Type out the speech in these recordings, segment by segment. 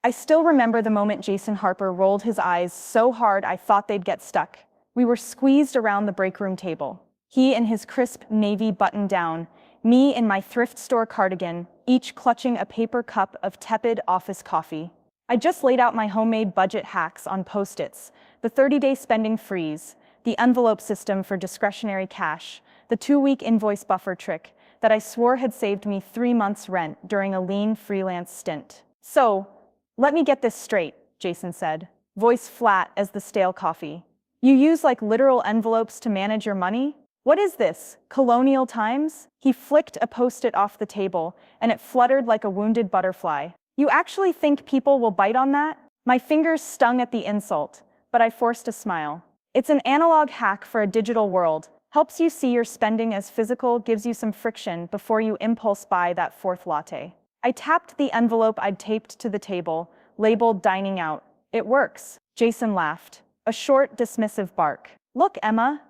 I still remember the moment Jason Harper rolled his eyes so hard I thought they'd get stuck. We were squeezed around the break room table. He in his crisp navy button-down, me in my thrift store cardigan, each clutching a paper cup of tepid office coffee. I just laid out my homemade budget hacks on Post-its, the 30-day spending freeze, the envelope system for discretionary cash, the 2-week invoice buffer trick that I swore had saved me 3 months' rent during a lean freelance stint. So, let me get this straight, Jason said, voice flat as the stale coffee. You use like literal envelopes to manage your money? What is this, colonial times? He flicked a Post-it off the table, and it fluttered like a wounded butterfly. You actually think people will bite on that? My fingers stung at the insult, but I forced a smile. It's an analog hack for a digital world. Helps you see your spending as physical, gives you some friction before you impulse buy that fourth latte. I tapped the envelope I'd taped to the table, labeled dining out. It works. Jason laughed. A short, dismissive bark. Look, Emma.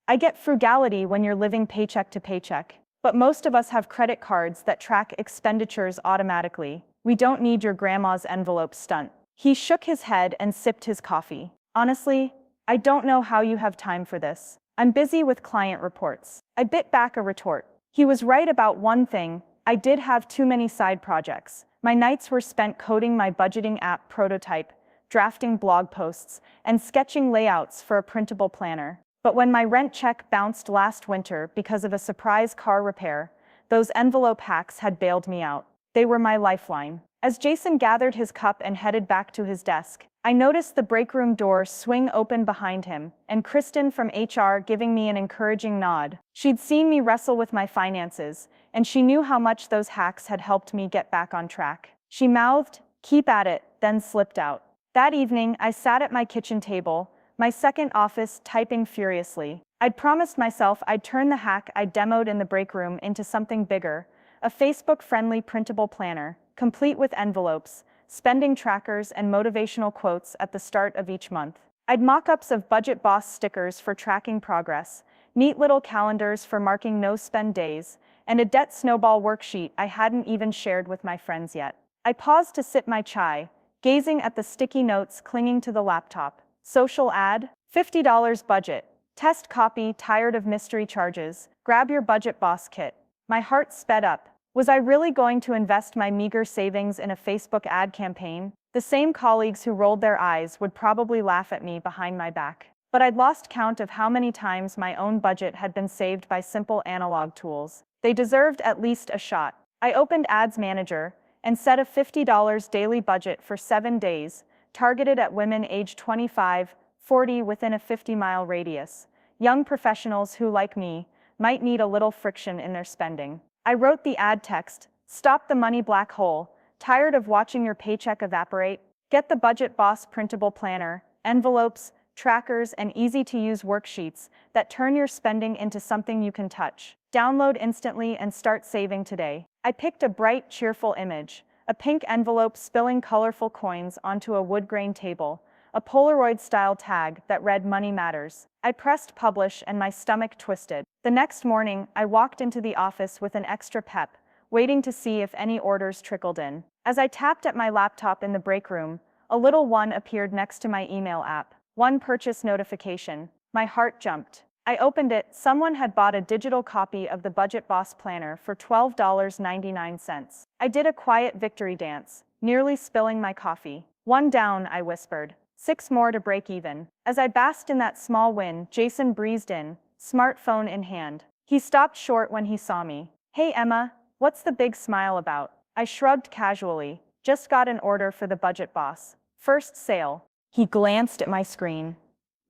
I get frugality when you're living paycheck to paycheck. But most of us have credit cards that track expenditures automatically. We don't need your grandma's envelope stunt. He shook his head and sipped his coffee. Honestly, I don't know how you have time for this. I'm busy with client reports. I bit back a retort. He was right about one thing. I did have too many side projects. My nights were spent coding my budgeting app prototype, drafting blog posts, and sketching layouts for a printable planner. But when my rent check bounced last winter because of a surprise car repair, those envelope hacks had bailed me out. They were my lifeline. As Jason gathered his cup and headed back to his desk, I noticed the break room door swing open behind him, and Kristen from HR giving me an encouraging nod. She'd seen me wrestle with my finances, and she knew how much those hacks had helped me get back on track. She mouthed, "Keep at it," then slipped out. That evening, I sat at my kitchen table, my second office, typing furiously. I'd promised myself I'd turn the hack I demoed in the break room into something bigger, a Facebook-friendly printable planner, complete with envelopes, spending trackers, and motivational quotes at the start of each month. I'd mock-ups of Budget Boss stickers for tracking progress, neat little calendars for marking no-spend days, and a debt snowball worksheet I hadn't even shared with my friends yet. I paused to sip my chai, gazing at the sticky notes clinging to the laptop. Social ad, $50 budget. Test copy, tired of mystery charges. Grab your Budget Boss kit. My heart sped up. Was I really going to invest my meager savings in a Facebook ad campaign? The same colleagues who rolled their eyes would probably laugh at me behind my back. But I'd lost count of how many times my own budget had been saved by simple analog tools. They deserved at least a shot. I opened Ads Manager and set a $50 daily budget for 7 days, targeted at women aged 25, 40 within a 50-mile radius. Young professionals who, like me, might need a little friction in their spending. I wrote the ad text, "Stop the money black hole. Tired of watching your paycheck evaporate? Get the Budget Boss printable planner, envelopes, trackers, and easy-to-use worksheets that turn your spending into something you can touch. Download instantly and start saving today." I picked a bright, cheerful image, a pink envelope spilling colorful coins onto a wood-grain table, a Polaroid-style tag that read "Money Matters." I pressed publish and my stomach twisted. The next morning, I walked into the office with an extra pep, waiting to see if any orders trickled in. As I tapped at my laptop in the break room, a little one appeared next to my email app. One purchase notification. My heart jumped. I opened it. Someone had bought a digital copy of the Budget Boss Planner for $12.99. I did a quiet victory dance, nearly spilling my coffee. "One down," I whispered. 6 more to break even. As I basked in that small win, Jason breezed in, smartphone in hand. He stopped short when he saw me. "Hey Emma, what's the big smile about?" I shrugged casually. "Just got an order for the Budget Boss. First sale." He glanced at my screen.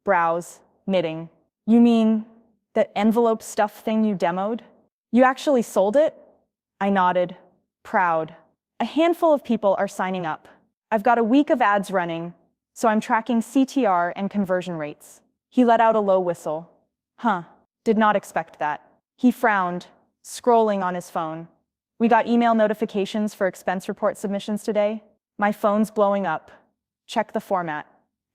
Brows, knitting. "You mean that envelope stuff thing you demoed? You actually sold it?" I nodded, proud. "A handful of people are signing up. I've got a week of ads running, so I'm tracking CTR and conversion rates." He let out a low whistle. "Huh, did not expect that." He frowned, scrolling on his phone. "We got email notifications for expense report submissions today." "My phone's blowing up." "Check the format,"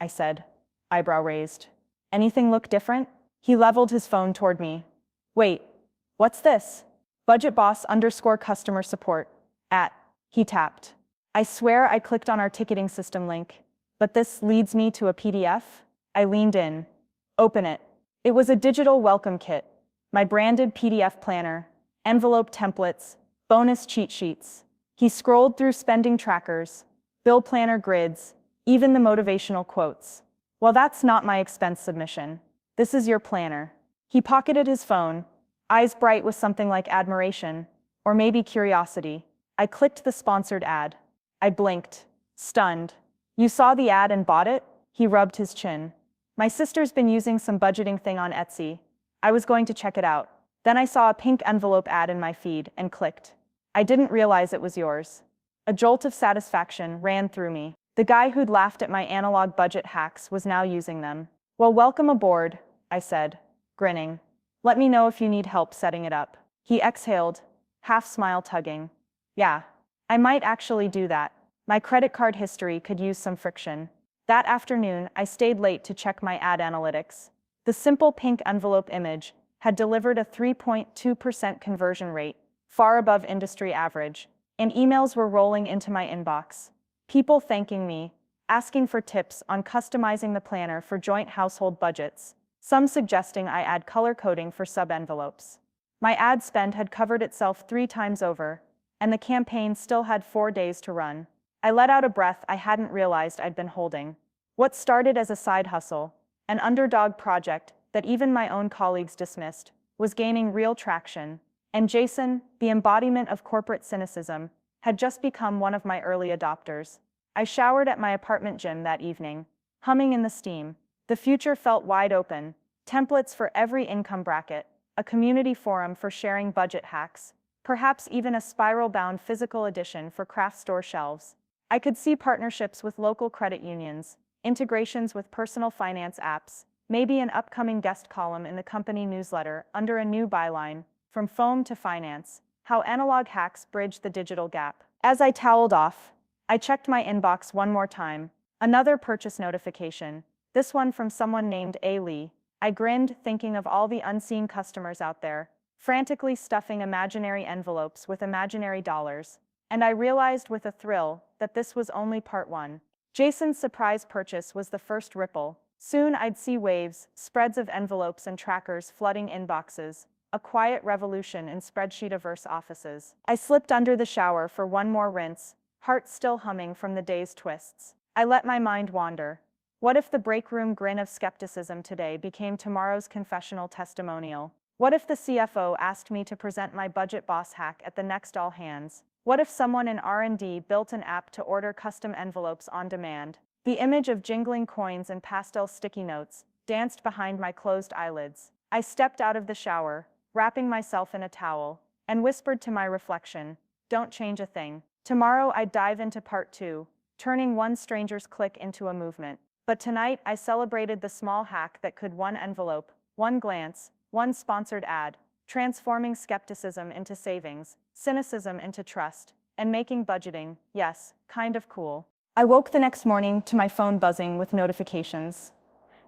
I said, eyebrow raised. "Anything look different?" He leveled his phone toward me. "Wait, what's this? Budget Boss _ customer support. @ He tapped. I swear I clicked on our ticketing system link, but this leads me to a PDF. I leaned in. Open it. It was a digital welcome kit, my branded PDF planner, envelope templates, bonus cheat sheets. He scrolled through spending trackers, bill planner grids, even the motivational quotes. Well, that's not my expense submission. This is your planner. He pocketed his phone, eyes bright with something like admiration, or maybe curiosity. I clicked the sponsored ad. I blinked, stunned. You saw the ad and bought it? He rubbed his chin. My sister's been using some budgeting thing on Etsy. I was going to check it out. Then I saw a pink envelope ad in my feed and clicked. I didn't realize it was yours. A jolt of satisfaction ran through me. The guy who'd laughed at my analog budget hacks was now using them. Well, welcome aboard, I said, grinning. Let me know if you need help setting it up. He exhaled, half smile tugging. Yeah, I might actually do that. My credit card history could use some friction. That afternoon, I stayed late to check my ad analytics. The simple pink envelope image had delivered a 3.2% conversion rate, far above industry average, and emails were rolling into my inbox. People thanking me, asking for tips on customizing the planner for joint household budgets, some suggesting I add color coding for sub-envelopes. My ad spend had covered itself 3 times over, and the campaign still had 4 days to run. I let out a breath I hadn't realized I'd been holding. What started as a side hustle, an underdog project that even my own colleagues dismissed, was gaining real traction, and Jason, the embodiment of corporate cynicism, had just become one of my early adopters. I showered at my apartment gym that evening, humming in the steam. The future felt wide open, templates for every income bracket, a community forum for sharing budget hacks, perhaps even a spiral-bound physical edition for craft store shelves. I could see partnerships with local credit unions, integrations with personal finance apps, maybe an upcoming guest column in the company newsletter under a new byline, From Foam to Finance, How Analog Hacks Bridge the Digital Gap. As I toweled off, I checked my inbox one more time. Another purchase notification, this one from someone named A. Lee. I grinned, thinking of all the unseen customers out there, frantically stuffing imaginary envelopes with imaginary dollars. And I realized with a thrill that this was only part one. Jason's surprise purchase was the first ripple. Soon I'd see waves, spreads of envelopes and trackers flooding inboxes, a quiet revolution in spreadsheet-averse offices. I slipped under the shower for one more rinse, heart still humming from the day's twists. I let my mind wander. What if the break room grin of skepticism today became tomorrow's confessional testimonial? What if the CFO asked me to present my budget boss hack at the next all hands? What if someone in R&D built an app to order custom envelopes on demand? The image of jingling coins and pastel sticky notes danced behind my closed eyelids. I stepped out of the shower, wrapping myself in a towel, and whispered to my reflection, "Don't change a thing." Tomorrow I'd dive into part 2, turning one stranger's click into a movement. But tonight I celebrated the small hack that could one envelope, one glance, one sponsored ad, transforming skepticism into savings, cynicism into trust, and making budgeting, yes, kind of cool. I woke the next morning to my phone buzzing with notifications.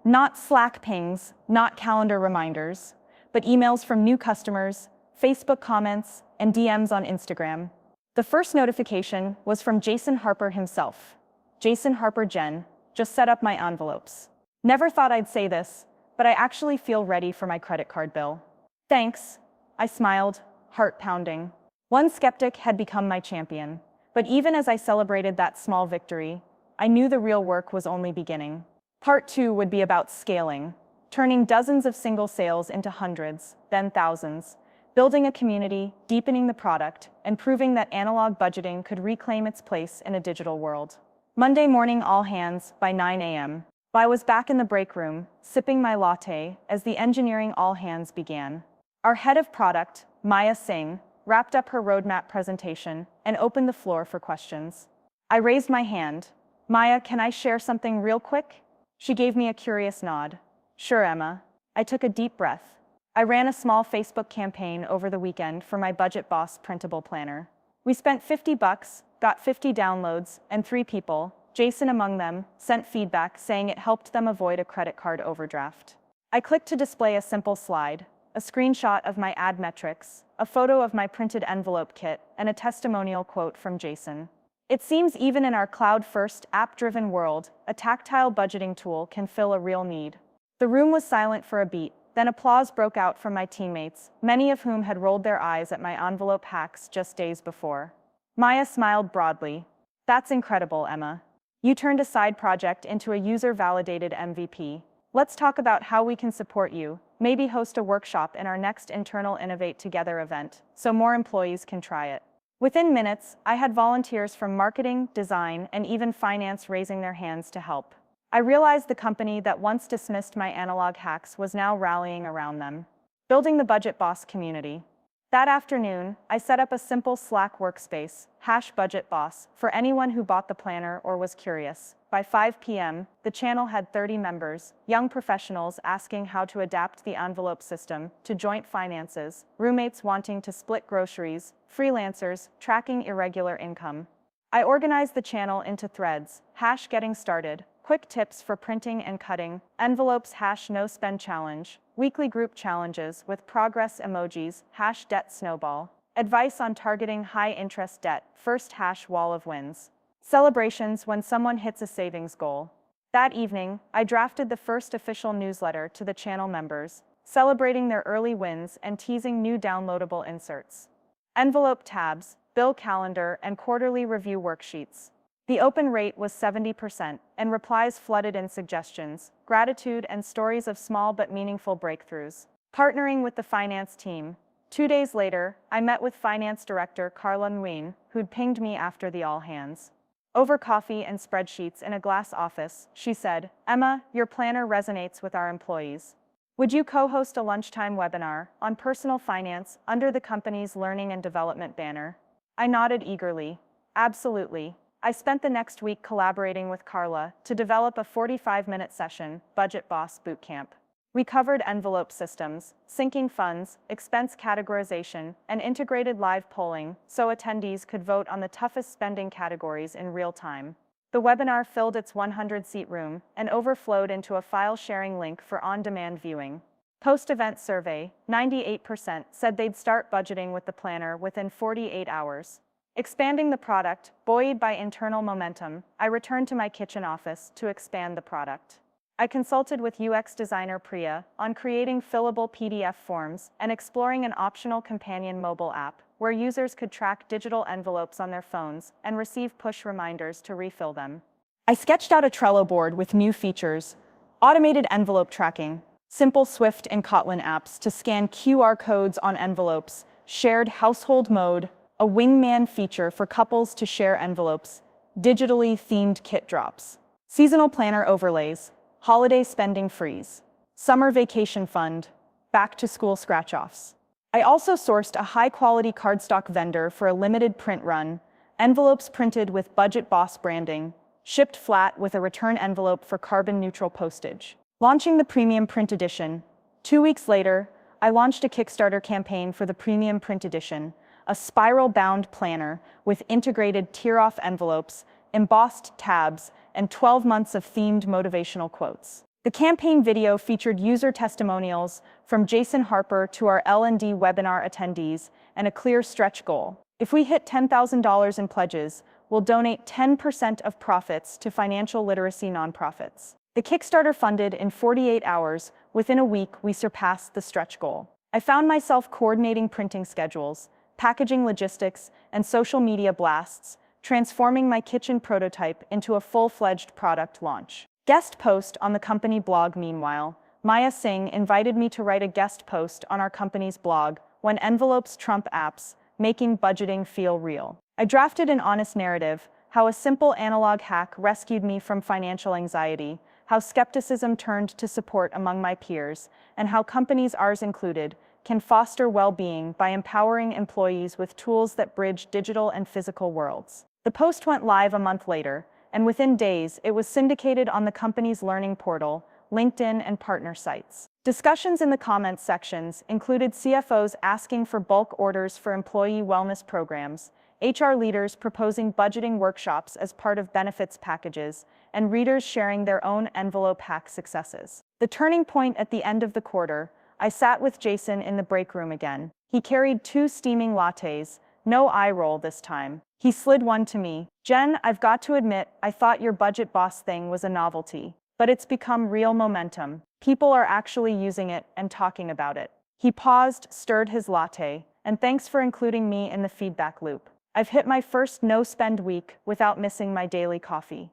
Not Slack pings, not calendar reminders, but emails from new customers, Facebook comments, and DMs on Instagram. The first notification was from Jason Harper himself. Jason Harper Jen, just set up my envelopes. Never thought I'd say this, but I actually feel ready for my credit card bill. Thanks, I smiled, heart pounding. One skeptic had become my champion, but even as I celebrated that small victory, I knew the real work was only beginning. Part 2 would be about scaling, turning dozens of single sales into hundreds, then thousands, building a community, deepening the product, and proving that analog budgeting could reclaim its place in a digital world. Monday morning all hands by 9 a.m. I was back in the break room, sipping my latte as the engineering all hands began. Our head of product, Maya Singh, wrapped up her roadmap presentation and opened the floor for questions. I raised my hand. "Maya, can I share something real quick?" She gave me a curious nod. "Sure, Emma." I took a deep breath. I ran a small Facebook campaign over the weekend for my Budget Boss printable planner. We spent $50, got 50 downloads, and 3 people, Jason among them, sent feedback saying it helped them avoid a credit card overdraft. I clicked to display a simple slide, a screenshot of my ad metrics, a photo of my printed envelope kit, and a testimonial quote from Jason. It seems even in our cloud-first, app-driven world, a tactile budgeting tool can fill a real need. The room was silent for a beat, then applause broke out from my teammates, many of whom had rolled their eyes at my envelope hacks just days before. Maya smiled broadly. That's incredible, Emma. You turned a side project into a user-validated MVP. Let's talk about how we can support you, maybe host a workshop in our next internal Innovate Together event, so more employees can try it. Within minutes, I had volunteers from marketing, design, and even finance raising their hands to help. I realized the company that once dismissed my analog hacks was now rallying around them, building the Budget Boss community. That afternoon, I set up a simple Slack workspace, #BudgetBoss, for anyone who bought the planner or was curious. By 5 p.m., the channel had 30 members, young professionals asking how to adapt the envelope system to joint finances, roommates wanting to split groceries, freelancers tracking irregular income. I organized the channel into threads, #getting started, quick tips for printing and cutting, envelopes #no spend challenge, weekly group challenges with progress emojis, #debt snowball, advice on targeting high interest debt, first #wall of wins, celebrations when someone hits a savings goal. That evening, I drafted the first official newsletter to the channel members, celebrating their early wins and teasing new downloadable inserts. Envelope tabs, bill calendar, and quarterly review worksheets. The open rate was 70%, and replies flooded in suggestions, gratitude, and stories of small but meaningful breakthroughs. Partnering with the finance team. 2 days later, I met with Finance Director Carla Nguyen, who'd pinged me after the all-hands. Over coffee and spreadsheets in a glass office, she said, "Emma, your planner resonates with our employees. Would you co-host a lunchtime webinar on personal finance under the company's Learning and Development banner?" I nodded eagerly. Absolutely. I spent the next week collaborating with Carla to develop a 45-minute session, Budget Boss Bootcamp. We covered envelope systems, syncing funds, expense categorization, and integrated live polling so attendees could vote on the toughest spending categories in real time. The webinar filled its 100-seat room and overflowed into a file-sharing link for on-demand viewing. Post-event survey, 98% said they'd start budgeting with the planner within 48 hours. Expanding the product, buoyed by internal momentum, I returned to my kitchen office to expand the product. I consulted with UX designer Priya on creating fillable PDF forms and exploring an optional companion mobile app where users could track digital envelopes on their phones and receive push reminders to refill them. I sketched out a Trello board with new features, automated envelope tracking, simple Swift and Kotlin apps to scan QR codes on envelopes, shared household mode, a wingman feature for couples to share envelopes, digitally themed kit drops, seasonal planner overlays, holiday spending freeze, summer vacation fund, back-to-school scratch-offs. I also sourced a high-quality cardstock vendor for a limited print run, envelopes printed with Budget Boss branding, shipped flat with a return envelope for carbon-neutral postage. Launching the Premium Print Edition. 2 weeks later, I launched a Kickstarter campaign for the Premium Print Edition, a spiral-bound planner with integrated tear-off envelopes, embossed tabs, and 12 months of themed motivational quotes. The campaign video featured user testimonials from Jason Harper to our L&D webinar attendees and a clear stretch goal. If we hit $10,000 in pledges, we'll donate 10% of profits to financial literacy nonprofits. The Kickstarter funded in 48 hours. Within a week, we surpassed the stretch goal. I found myself coordinating printing schedules, packaging logistics, and social media blasts, transforming my kitchen prototype into a full-fledged product launch. Guest post on the company blog. Meanwhile, Maya Singh invited me to write a guest post on our company's blog, When Envelopes Trump Apps, Making Budgeting Feel Real. I drafted an honest narrative, how a simple analog hack rescued me from financial anxiety, how skepticism turned to support among my peers, and how companies, ours included, can foster well-being by empowering employees with tools that bridge digital and physical worlds. The post went live a month later, and within days, it was syndicated on the company's learning portal, LinkedIn, and partner sites. Discussions in the comments sections included CFOs asking for bulk orders for employee wellness programs, HR leaders proposing budgeting workshops as part of benefits packages, and readers sharing their own envelope hack successes. The turning point at the end of the quarter, I sat with Jason in the break room again. He carried 2 steaming lattes, no eye roll this time. He slid one to me. Jen, I've got to admit, I thought your budget boss thing was a novelty. But it's become real momentum. People are actually using it and talking about it. He paused, stirred his latte, and thanks for including me in the feedback loop. I've hit my first no-spend week without missing my daily coffee.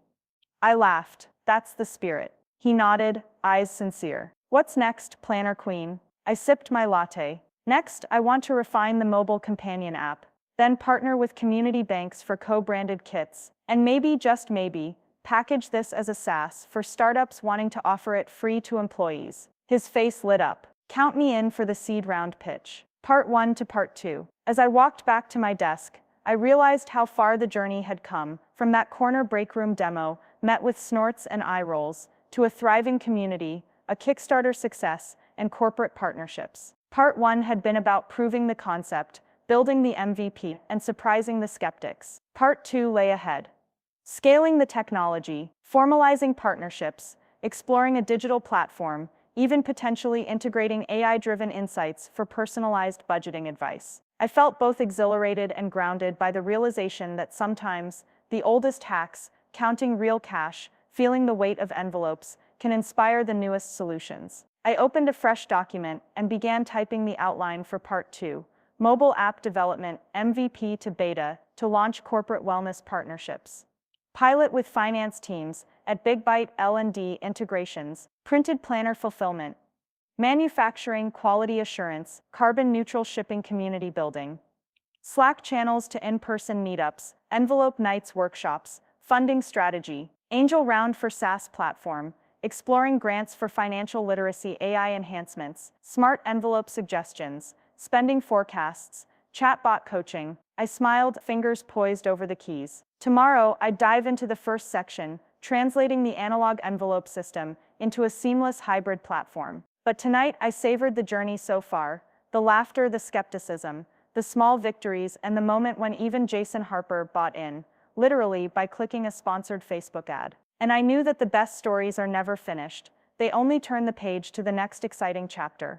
I laughed. That's the spirit. He nodded, eyes sincere. What's next, planner queen? I sipped my latte. Next, I want to refine the mobile companion app, then partner with community banks for co-branded kits, and maybe, just maybe, package this as a SaaS for startups wanting to offer it free to employees. His face lit up. Count me in for the seed round pitch. Part 1 to Part 2. As I walked back to my desk, I realized how far the journey had come, from that corner break room demo, met with snorts and eye rolls, to a thriving community, a Kickstarter success, and corporate partnerships. Part 1 had been about proving the concept, building the MVP, and surprising the skeptics. Part 2 lay ahead. Scaling the technology, formalizing partnerships, exploring a digital platform, even potentially integrating AI-driven insights for personalized budgeting advice. I felt both exhilarated and grounded by the realization that sometimes the oldest hacks, counting real cash, feeling the weight of envelopes, can inspire the newest solutions. I opened a fresh document and began typing the outline for Part 2, mobile app development, MVP to beta, to launch corporate wellness partnerships. Pilot with finance teams at Big Byte L&D integrations, printed planner fulfillment, manufacturing quality assurance, carbon neutral shipping community building, Slack channels to in-person meetups, envelope nights workshops, funding strategy, angel round for SaaS platform, exploring grants for financial literacy AI enhancements, smart envelope suggestions, spending forecasts, chatbot coaching. I smiled, fingers poised over the keys. Tomorrow, I'd dive into the first section, translating the analog envelope system into a seamless hybrid platform. But tonight, I savored the journey so far, the laughter, the skepticism, the small victories, and the moment when even Jason Harper bought in, literally by clicking a sponsored Facebook ad. And I knew that the best stories are never finished. They only turn the page to the next exciting chapter.